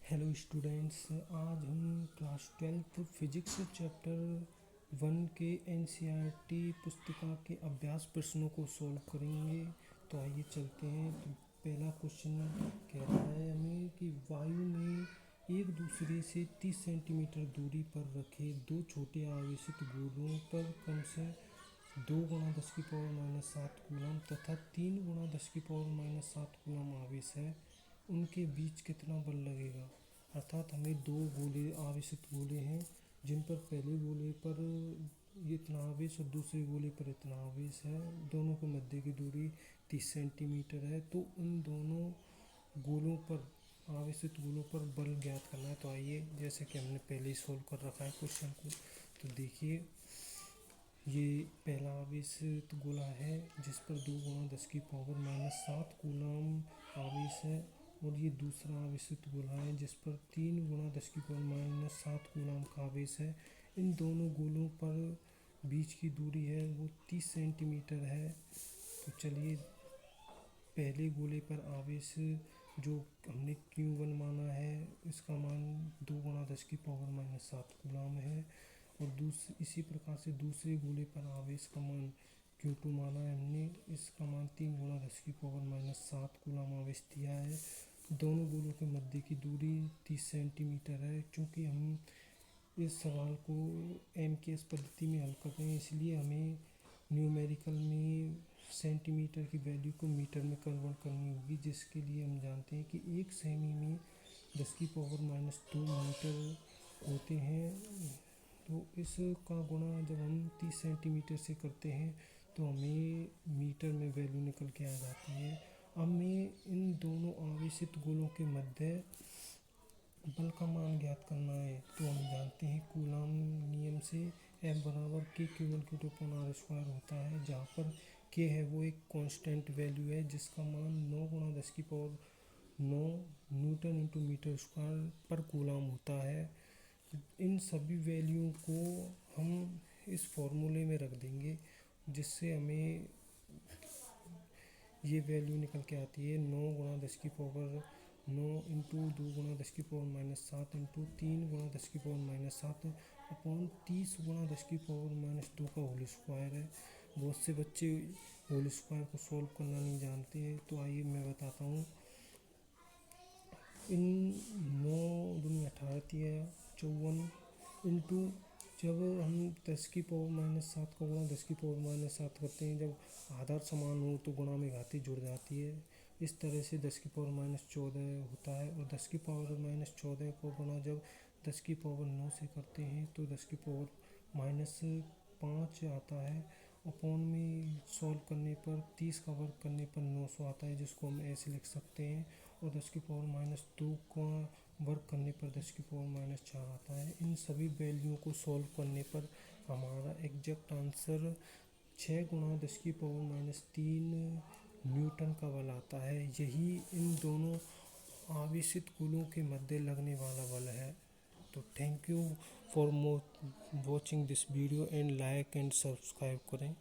Hello students, आज हम class 12th physics chapter 1 के एनसीईआरटी पुस्तिका के अभ्यास प्रश्नों को सॉल्व करेंगे। तो आइए चलते हैं। तो पहला क्वेश्चन कह रहा है हमें कि वायु में एक दूसरे से 30 सेंटीमीटर दूरी पर रखे दो छोटे आवेशित गोलों पर क्रम से 2 × 10⁻⁷ कूलम तथा 3 × 10⁻⁷ कूलम आवेश है, उनके बीच कितना बल लगेगा। अर्थात हमें दो गोले आवेशित गोले हैं जिन पर पहले गोले पर इतना आवेश और दूसरे गोले पर इतना आवेश है। दोनों के मध्य की दूरी 30 सेंटीमीटर है। तो उन दोनों गोलों पर आवेशित गोलों पर बल ज्ञात करना है। तो आइए, जैसे कि हमने पहले ही सोल्व कर रखा है क्वेश्चन को, तो देखिए ये पहला आवेशित गोला है जिस पर 2 × 10⁻⁷ कूलम आवेश है, और ये दूसरा आवेशित गोला है जिस पर 3 × 10⁻⁷ कूलम का आवेश है। इन दोनों गोलों पर बीच की दूरी है वो 30 सेंटीमीटर है। तो चलिए, पहले गोले पर आवेश जो हमने Q1 माना है, इसका मान 2 × 10⁻⁷ कूलम है, और इसी प्रकार से दूसरे गोले पर आवेश का मान Q2 माना है हमने, इसका मान 3 × 10⁻⁷ कूलम आवेश दिया है। दोनों गोलों के मध्य की दूरी 30 सेंटीमीटर है। चूँकि हम इस सवाल को MKS पद्धति में हल कर रहे हैं, इसलिए हमें न्यूमेरिकल में सेंटीमीटर की वैल्यू को मीटर में कन्वर्ट करनी होगी, जिसके लिए हम जानते हैं कि 1 सेमी में 10⁻⁻² मीटर होते हैं। तो इसका गुणा जब हम 30 सेंटीमीटर से करते हैं तो हमें मीटर में वैल्यू निकल के आ जाती है। हमें इन दोनों आवेशित गोलों के मध्य बल का मान ज्ञात करना है। तो हम जानते हैं कूलम नियम से F बराबर K=Q1Q2/r² होता है, जहाँ पर K है वो एक कांस्टेंट वैल्यू है जिसका मान 9 × 10⁹ Nm/m² पर कूलम होता है। इन सभी वैल्यू को हम इस फॉर्मूले में रख देंगे, जिससे हमें ये वैल्यू निकल के आती है 9 × 10⁹ 2 × 10⁻⁷ 3 × 10⁻⁷/30 × 10⁻² का होल स्क्वायर है। बहुत से बच्चे होल स्क्वायर को सॉल्व करना नहीं जानते हैं, तो आइए मैं बताता हूँ। इन 9 दूनी 18 54 इंटू जब हम 10⁻⁷ को गुणा 10⁻⁷ करते हैं, जब आधार समान हो तो गुणा में घाती जुड़ जाती है। इस तरह से 10⁻⁴ होता है, और 10⁻⁴ को गुणा जब 10⁹ से करते हैं तो 10⁻5 आता है। अपॉन में सॉल्व करने पर 30 का वर्ग करने पर 900 आता है, जिसको हम ऐसे लिख सकते हैं। और 10⁻² का वर्ग करने पर 10⁻⁴ आता है। इन सभी वैल्यू को सॉल्व करने पर हमारा एग्जैक्ट आंसर 6 × 10⁻³ न्यूटन का बल आता है। यही इन दोनों आवेशित गोलों के मध्य लगने वाला बल है। तो thank you for watching this video and like and subscribe करें।